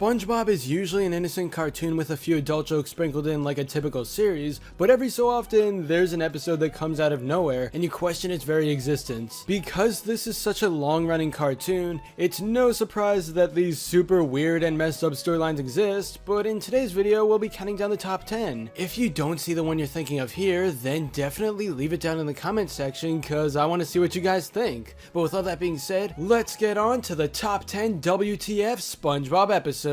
SpongeBob is usually an innocent cartoon with a few adult jokes sprinkled in like a typical series, but every so often there's an episode that comes out of nowhere and you question its very existence. Because this is such a long-running cartoon, it's no surprise that these super weird and messed up storylines exist, but in today's video we'll be counting down the top 10. If you don't see the one you're thinking of here, then definitely leave it down in the comment section cause I want to see what you guys think. But with all that being said, let's get on to the top 10 WTF Spongebob Episodes.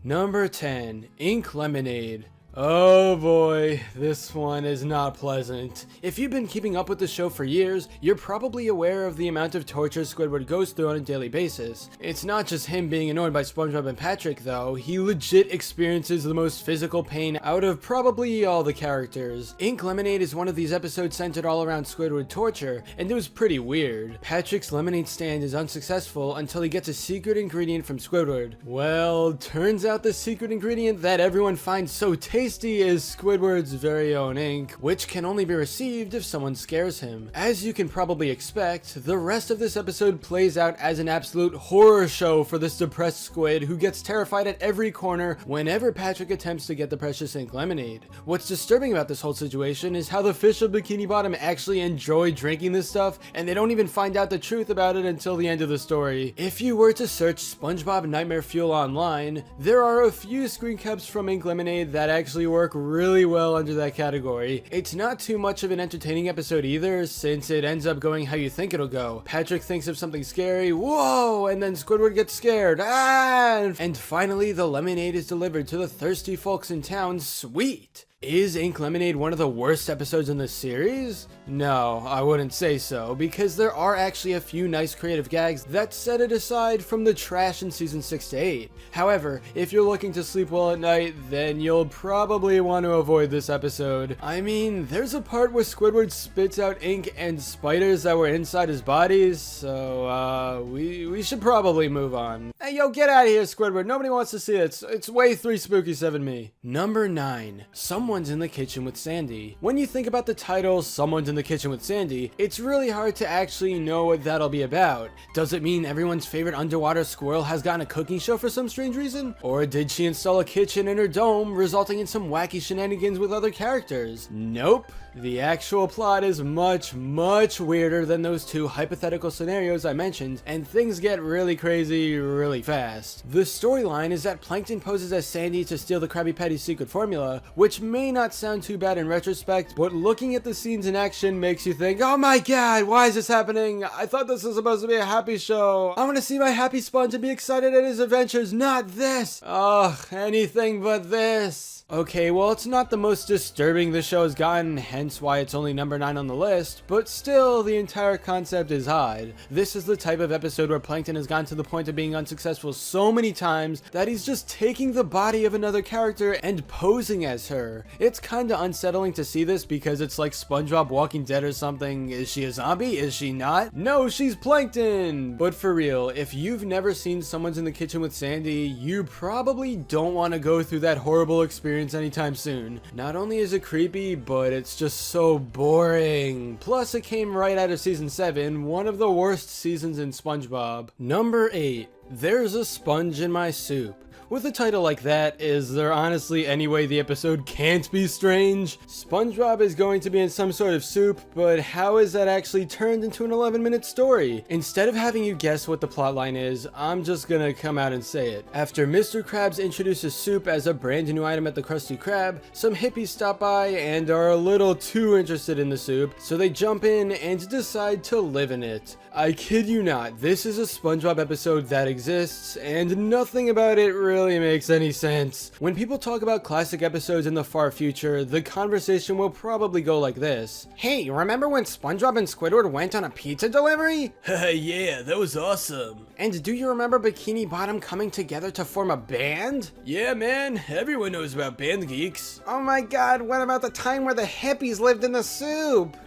Number 10, Ink Lemonade. Oh boy, this one is not pleasant. If you've been keeping up with the show for years, you're probably aware of the amount of torture Squidward goes through on a daily basis. It's not just him being annoyed by SpongeBob and Patrick though, he legit experiences the most physical pain out of probably all the characters. Ink Lemonade is one of these episodes centered all around Squidward torture, and it was pretty weird. Patrick's lemonade stand is unsuccessful until he gets a secret ingredient from Squidward. Well, turns out the secret ingredient that everyone finds so tasty is Squidward's very own ink, which can only be received if someone scares him. As you can probably expect, the rest of this episode plays out as an absolute horror show for this depressed squid who gets terrified at every corner whenever Patrick attempts to get the precious ink lemonade. What's disturbing about this whole situation is how the fish of Bikini Bottom actually enjoy drinking this stuff, and they don't even find out the truth about it until the end of the story. If you were to search SpongeBob Nightmare Fuel online, there are a few screen caps from Ink Lemonade that actually work really well under that category. It's not too much of an entertaining episode either, since it ends up going how you think it'll go. Patrick thinks of something scary, whoa, and then Squidward gets scared, ah! And finally the lemonade is delivered to the thirsty folks in town, sweet. Is Ink Lemonade one of the worst episodes in this series? No, I wouldn't say so, because there are actually a few nice creative gags that set it aside from the trash in season 6 to 8. However, if you're looking to sleep well at night, then you'll probably want to avoid this episode. I mean, there's a part where Squidward spits out ink and spiders that were inside his body, so we should probably move on. Hey yo, get out of here Squidward, nobody wants to see it, it's way 3 spooky 7 me. Number 9, Someone's in the Kitchen with Sandy. When you think about the title, Someone's in the Kitchen with Sandy, it's really hard to actually know what that'll be about. Does it mean everyone's favorite underwater squirrel has gotten a cooking show for some strange reason? Or did she install a kitchen in her dome, resulting in some wacky shenanigans with other characters? Nope. The actual plot is much weirder than those two hypothetical scenarios I mentioned, and things get really crazy really fast. The storyline is that Plankton poses as Sandy to steal the Krabby Patty's secret formula, which may not sound too bad in retrospect, but looking at the scenes in action makes you think, oh my god, why is this happening? I thought this was supposed to be a happy show. I want to see my happy Sponge and be excited at his adventures, not this. Ugh, anything but this. Okay, well, it's not the most disturbing the show has gotten, hence why it's only number 9 on the list, but still, the entire concept is odd. This is the type of episode where Plankton has gotten to the point of being unsuccessful so many times that he's just taking the body of another character and posing as her. It's kinda unsettling to see this because it's like SpongeBob Walking Dead or something. Is she a zombie? Is she not? No, she's Plankton! But for real, if you've never seen Someone's in the Kitchen with Sandy, you probably don't want to go through that horrible experience anytime soon. Not only is it creepy, but it's just so boring. Plus, it came right out of season 7, one of the worst seasons in SpongeBob. Number 8, There's a Sponge in My Soup. With a title like that, is there honestly any way the episode can't be strange? SpongeBob is going to be in some sort of soup, but how is that actually turned into an 11-minute story? Instead of having you guess what the plotline is, I'm just gonna come out and say it. After Mr. Krabs introduces soup as a brand new item at the Krusty Krab, some hippies stop by and are a little too interested in the soup, so they jump in and decide to live in it. I kid you not, this is a SpongeBob episode that exists, and nothing about it really makes any sense. When people talk about classic episodes in the far future, the conversation will probably go like this. Hey, remember when SpongeBob and Squidward went on a pizza delivery? Yeah, that was awesome. And do you remember Bikini Bottom coming together to form a band? Yeah, man, everyone knows about Band Geeks. Oh my god, what about the time where the hippies lived in the soup?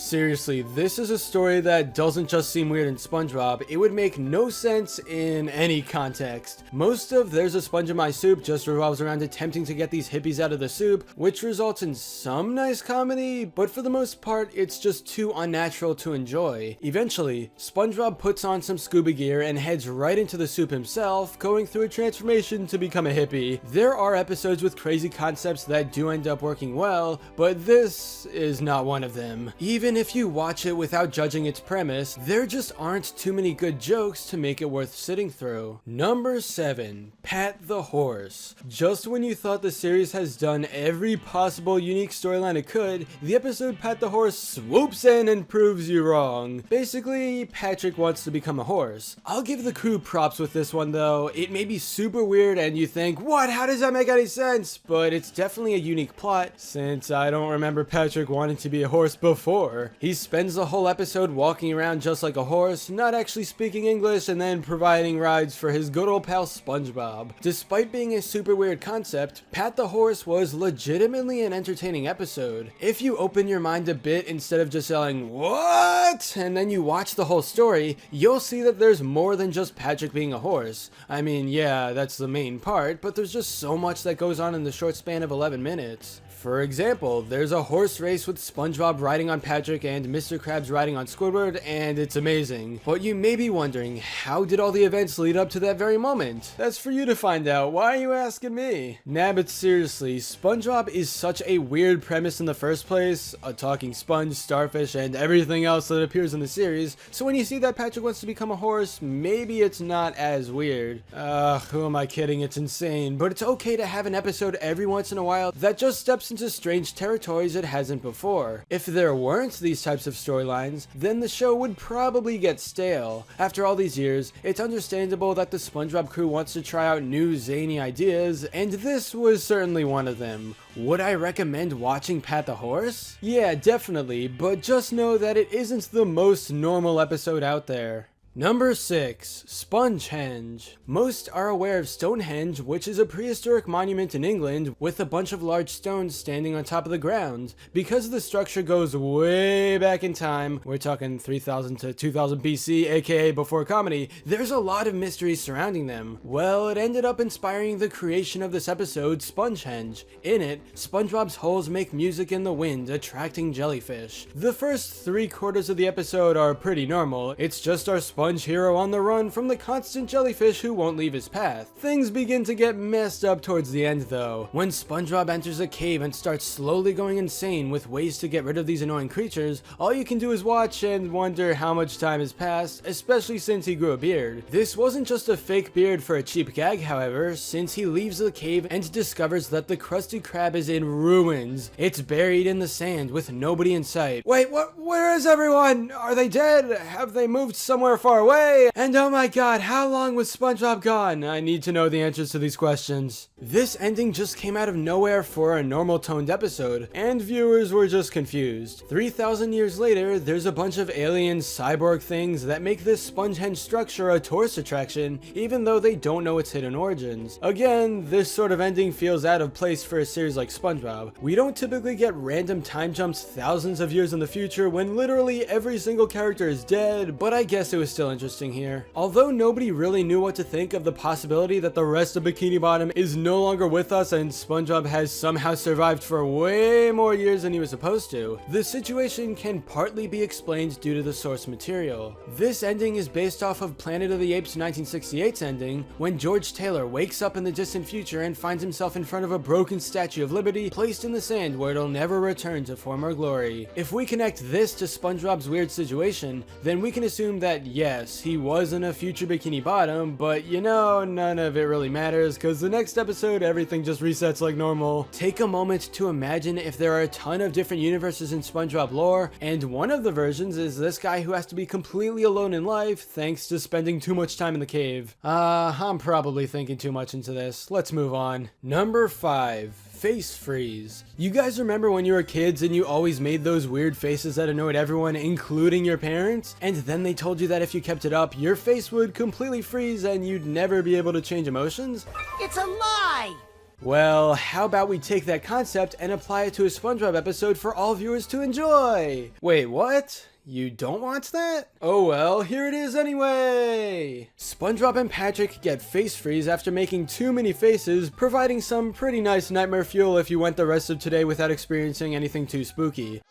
seriously, this is a story that doesn't just seem weird in SpongeBob, it would make no sense in any context. Most of There's a Sponge in My Soup just revolves around attempting to get these hippies out of the soup, which results in some nice comedy, but for the most part, it's just too unnatural to enjoy. Eventually, SpongeBob puts on some scuba gear and heads right into the soup himself, going through a transformation to become a hippie. There are episodes with crazy concepts that do end up working well, but this is not one of them. Even if you watch it without judging its premise, there just aren't too many good jokes to make it worth sitting through. Number 7. Pat the Horse. Just when you thought the series has done every possible unique storyline it could, the episode Pat the Horse swoops in and proves you wrong. Basically, Patrick wants to become a horse. I'll give the crew props with this one though. It may be super weird and you think, what? How does that make any sense? But it's definitely a unique plot, since I don't remember Patrick wanting to be a horse before. He spends the whole episode walking around just like a horse, not actually speaking English, and then providing rides for his good old pal SpongeBob. Despite being a super weird concept, Pat the Horse was legitimately an entertaining episode. If you open your mind a bit instead of just yelling, what? And then you watch the whole story, you'll see that there's more than just Patrick being a horse. I mean, yeah, that's the main part, but there's just so much that goes on in the short span of 11 minutes. For example, there's a horse race with SpongeBob riding on Patrick and Mr. Krabs riding on Squidward, and it's amazing. But you may be wondering, how did all the events lead up to that very moment? That's for you to find out. Why are you asking me? Nah, but seriously, SpongeBob is such a weird premise in the first place, a talking sponge, starfish, and everything else that appears in the series, so when you see that Patrick wants to become a horse, maybe it's not as weird. Who am I kidding? It's insane, but it's okay to have an episode every once in a while that just steps into strange territories it hasn't before. If there weren't these types of storylines, then the show would probably get stale. After all these years, it's understandable that the SpongeBob crew wants to try out new zany ideas, and this was certainly one of them. Would I recommend watching Pat the Horse? Yeah, definitely, but just know that it isn't the most normal episode out there. Number 6. Stonehenge. Most are aware of Stonehenge, which is a prehistoric monument in England with a bunch of large stones standing on top of the ground. Because the structure goes way back in time, we're talking 3000 to 2000 BC, aka before comedy, there's a lot of mysteries surrounding them. Well, it ended up inspiring the creation of this episode, Stonehenge. In it, SpongeBob's holes make music in the wind, attracting jellyfish. The first 3/4 of the episode are pretty normal. It's just our Sponge hero on the run from the constant jellyfish who won't leave his path. Things begin to get messed up towards the end though, when SpongeBob enters a cave and starts slowly going insane with ways to get rid of these annoying creatures. All you can do is watch and wonder how much time has passed, especially since he grew a beard. This wasn't just a fake beard for a cheap gag, however, since he leaves the cave and discovers that the Krusty Krab is in ruins. It's buried in the sand with nobody in sight. Wait, what? Where is everyone? Are they dead? Have they moved somewhere far away? And oh my god, how long was SpongeBob gone? I need to know the answers to these questions. This ending just came out of nowhere for a normal toned episode, and viewers were just confused. 3,000 years later, there's a bunch of alien cyborg things that make this Stonehenge structure a tourist attraction, even though they don't know its hidden origins. Again, this sort of ending feels out of place for a series like SpongeBob. We don't typically get random time jumps thousands of years in the future when literally every single character is dead, but I guess it was still interesting here. Although nobody really knew what to think of the possibility that the rest of Bikini Bottom is no longer with us and SpongeBob has somehow survived for way more years than he was supposed to, the situation can partly be explained due to the source material. This ending is based off of Planet of the Apes 1968's ending, when George Taylor wakes up in the distant future and finds himself in front of a broken Statue of Liberty placed in the sand where it'll never return to former glory. If we connect this to SpongeBob's weird situation, then we can assume that yes, he was in a future Bikini Bottom, but you know, none of it really matters because the next episode everything just resets like normal. Take a moment to imagine if there are a ton of different universes in SpongeBob lore, and one of the versions is this guy who has to be completely alone in life thanks to spending too much time in the cave. I'm probably thinking too much into this. Let's move on. Number 5. Face freeze. You guys remember when you were kids and you always made those weird faces that annoyed everyone, including your parents? And then they told you that if you kept it up, your face would completely freeze and you'd never be able to change emotions? It's a lie! Well, how about we take that concept and apply it to a SpongeBob episode for all viewers to enjoy? Wait, what? You don't want that? Oh well, here it is anyway! SpongeBob and Patrick get face freeze after making too many faces, providing some pretty nice nightmare fuel if you went the rest of today without experiencing anything too spooky.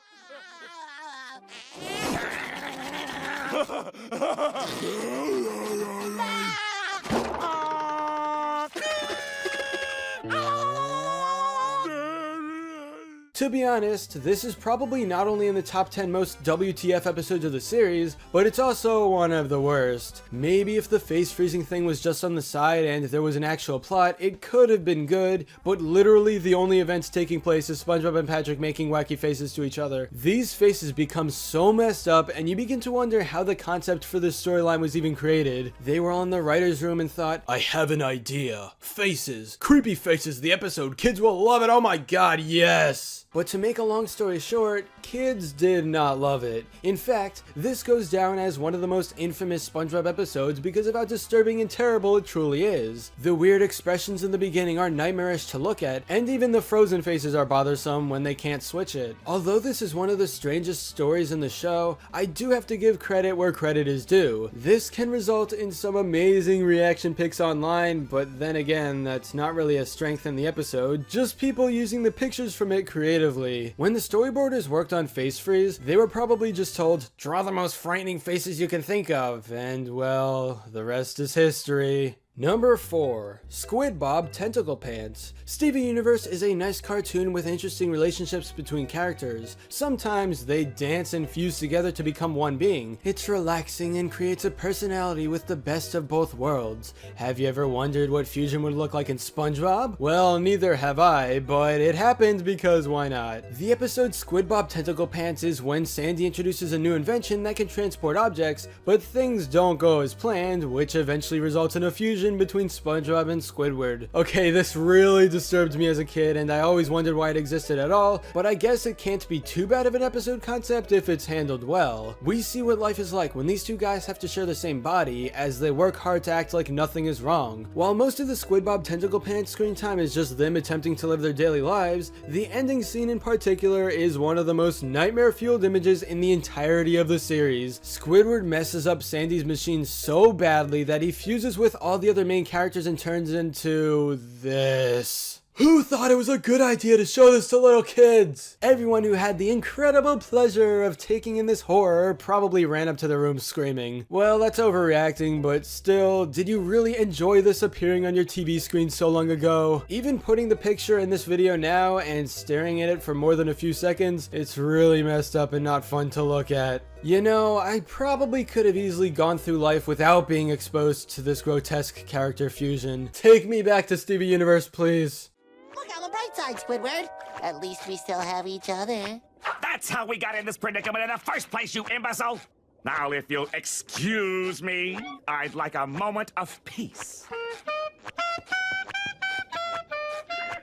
To be honest, this is probably not only in the top 10 most WTF episodes of the series, but it's also one of the worst. Maybe if the face freezing thing was just on the side and there was an actual plot, it could have been good, but literally the only events taking place is SpongeBob and Patrick making wacky faces to each other. These faces become so messed up and you begin to wonder how the concept for this storyline was even created. They were all in the writer's room and thought, I have an idea. Faces. Creepy faces, the episode. Kids will love it. Oh my god, yes! But to make a long story short, kids did not love it. In fact, this goes down as one of the most infamous SpongeBob episodes because of how disturbing and terrible it truly is. The weird expressions in the beginning are nightmarish to look at, and even the frozen faces are bothersome when they can't switch it. Although this is one of the strangest stories in the show, I do have to give credit where credit is due. This can result in some amazing reaction pics online, but then again, that's not really a strength in the episode, just people using the pictures from it creatively. When the storyboarders worked on face freeze, they were probably just told, draw the most frightening faces you can think of, and well, the rest is history. Number 4. Squidbob Tentacle Pants. Steven Universe is a nice cartoon with interesting relationships between characters. Sometimes they dance and fuse together to become one being. It's relaxing and creates a personality with the best of both worlds. Have you ever wondered what fusion would look like in SpongeBob? Well, neither have I, but it happened because why not? The episode Squidbob Tentacle Pants is when Sandy introduces a new invention that can transport objects, but things don't go as planned, which eventually results in a fusion between SpongeBob and Squidward. Okay, this really disturbed me as a kid and I always wondered why it existed at all, but I guess it can't be too bad of an episode concept if it's handled well. We see what life is like when these two guys have to share the same body as they work hard to act like nothing is wrong. While most of the Squidbob Tentacle Pants screen time is just them attempting to live their daily lives, the ending scene in particular is one of the most nightmare-fueled images in the entirety of the series. Squidward messes up Sandy's machine so badly that he fuses with all the other main characters and turns into this. Who thought it was a good idea to show this to little kids? Everyone who had the incredible pleasure of taking in this horror probably ran up to the room screaming. Well, that's overreacting, but still, did you really enjoy this appearing on your TV screen so long ago? Even putting the picture in this video now and staring at it for more than a few seconds, it's really messed up and not fun to look at. You know, I probably could have easily gone through life without being exposed to this grotesque character fusion. Take me back to Steven Universe, please. Look on the bright side, Squidward. At least we still have each other. That's how we got in this predicament in the first place, you imbecile! Now, if you'll excuse me, I'd like a moment of peace.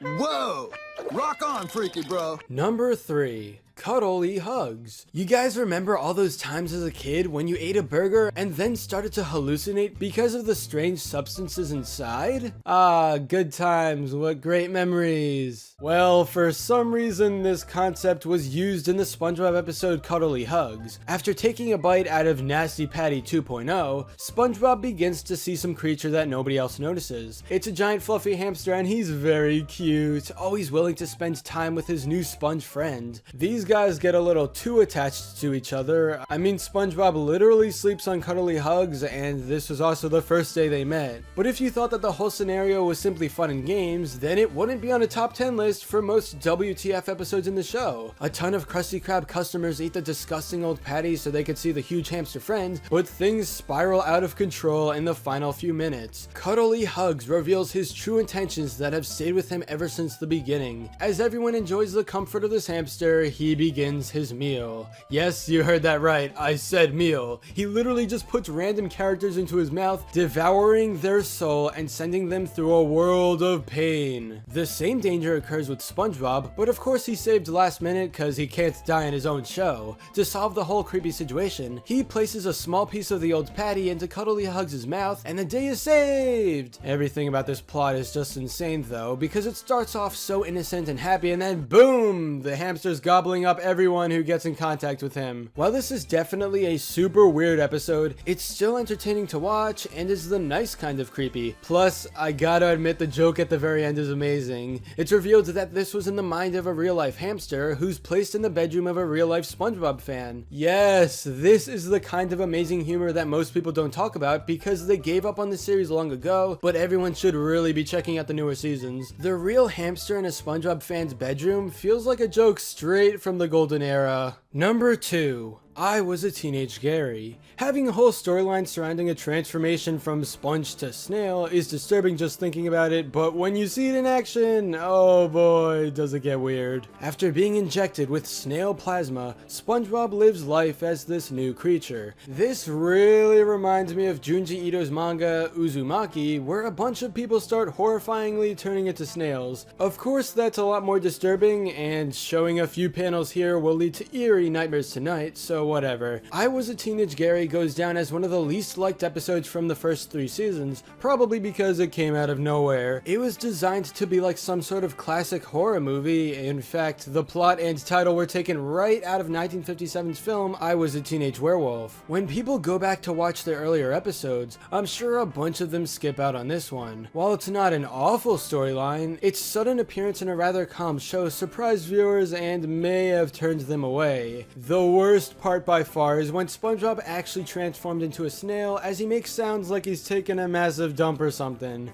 Whoa! Rock on, freaky bro. Number 3. Cuddly hugs. You guys remember all those times as a kid when you ate a burger and then started to hallucinate because of the strange substances inside? Ah, good times, what great memories. Well, for some reason this concept was used in the SpongeBob episode Cuddly Hugs. After taking a bite out of Nasty Patty 2.0, SpongeBob begins to see some creature that nobody else notices. It's a giant fluffy hamster and he's very cute, always willing to spend time with his new sponge friend. These guys get a little too attached to each other. I mean, SpongeBob literally sleeps on Cuddly Hugs, and this was also the first day they met. But if you thought that the whole scenario was simply fun and games, then it wouldn't be on a top 10 list for most WTF episodes in the show. A ton of Krusty Krab customers eat the disgusting old patty so they could see the huge hamster friend, but things spiral out of control in the final few minutes. Cuddly Hugs reveals his true intentions that have stayed with him ever since the beginning. As everyone enjoys the comfort of this hamster, he begins his meal. Yes, you heard that right, I said meal. He literally just puts random characters into his mouth, devouring their soul and sending them through a world of pain. The same danger occurs with SpongeBob, but of course he's saved last minute cause he can't die in his own show. To solve the whole creepy situation, he places a small piece of the old patty into Cuddly Hugs' mouth and the day is saved! Everything about this plot is just insane though, because it starts off so innocent and happy and then boom! The hamster's gobbling up everyone who gets in contact with him. While this is definitely a super weird episode, it's still entertaining to watch and is the nice kind of creepy. Plus, I gotta admit the joke at the very end is amazing. It's revealed that this was in the mind of a real life hamster who's placed in the bedroom of a real life SpongeBob fan. Yes, this is the kind of amazing humor that most people don't talk about because they gave up on the series long ago, but everyone should really be checking out the newer seasons. The real hamster in a SpongeBob fan's bedroom feels like a joke straight from the golden era. Number 2. I Was a Teenage Gary. Having a whole storyline surrounding a transformation from sponge to snail is disturbing just thinking about it, but when you see it in action, oh boy, does it get weird. After being injected with snail plasma, SpongeBob lives life as this new creature. This really reminds me of Junji Ito's manga Uzumaki, where a bunch of people start horrifyingly turning into snails. Of course, that's a lot more disturbing, and showing a few panels here will lead to eerie nightmares tonight, so whatever. I Was a Teenage Gary goes down as one of the least liked episodes from the first 3 seasons, probably because it came out of nowhere. It was designed to be like some sort of classic horror movie. In fact, the plot and title were taken right out of 1957's film I Was a Teenage Werewolf. When people go back to watch the earlier episodes, I'm sure a bunch of them skip out on this one. While it's not an awful storyline, its sudden appearance in a rather calm show surprised viewers and may have turned them away. The worst part by far is when SpongeBob actually transformed into a snail as he makes sounds like he's taken a massive dump or something.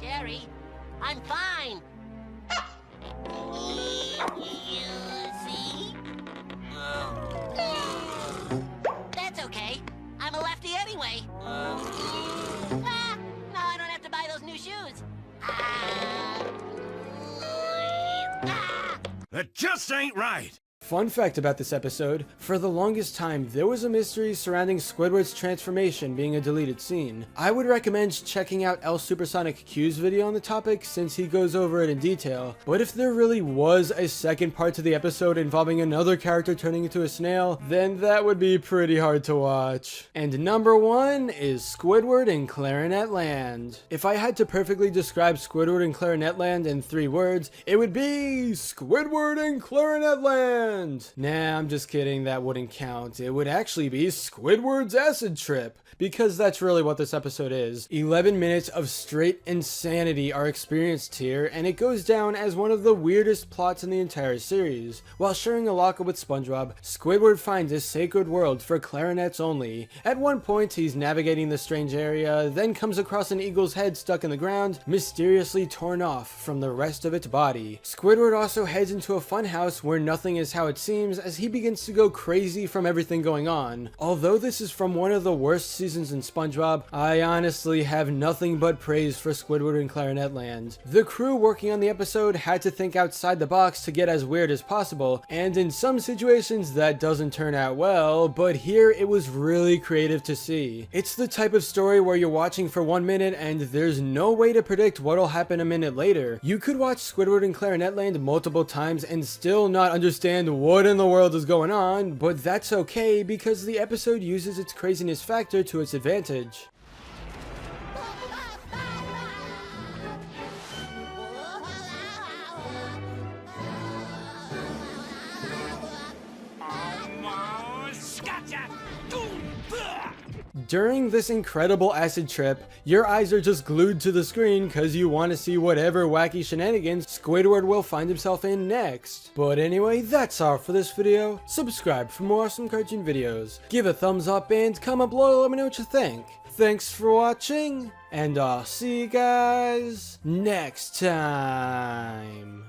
Gary, I'm fine. You see? That's okay. I'm a lefty anyway. Now I don't have to buy those new shoes. That just ain't right. Fun fact about this episode, for the longest time there was a mystery surrounding Squidward's transformation being a deleted scene. I would recommend checking out El Supersonic Q's video on the topic since he goes over it in detail, but if there really was a second part to the episode involving another character turning into a snail, then that would be pretty hard to watch. And number 1 is Squidward in Clarinet Land. If I had to perfectly describe Squidward in Clarinet Land in 3 words, it would be Squidward in Clarinet Land! Nah, I'm just kidding, that wouldn't count. It would actually be Squidward's Acid Trip, because that's really what this episode is. 11 minutes of straight insanity are experienced here, and it goes down as one of the weirdest plots in the entire series. While sharing a locker with SpongeBob, Squidward finds a sacred world for clarinets only. At one point, he's navigating the strange area, then comes across an eagle's head stuck in the ground, mysteriously torn off from the rest of its body. Squidward also heads into a funhouse where nothing is how it seems as he begins to go crazy from everything going on. Although this is from one of the worst seasons in SpongeBob, I honestly have nothing but praise for Squidward in Clarinet Land. The crew working on the episode had to think outside the box to get as weird as possible, and in some situations that doesn't turn out well, but here it was really creative to see. It's the type of story where you're watching for 1 minute and there's no way to predict what'll happen a minute later. You could watch Squidward in Clarinet Land multiple times and still not understand what in the world is going on, but that's okay because the episode uses its craziness factor to its advantage. Almost gotcha. During this incredible acid trip, your eyes are just glued to the screen because you want to see whatever wacky shenanigans Squidward will find himself in next. But anyway, that's all for this video. Subscribe for more awesome cartoon videos. Give a thumbs up and comment below to let me know what you think. Thanks for watching, and I'll see you guys next time.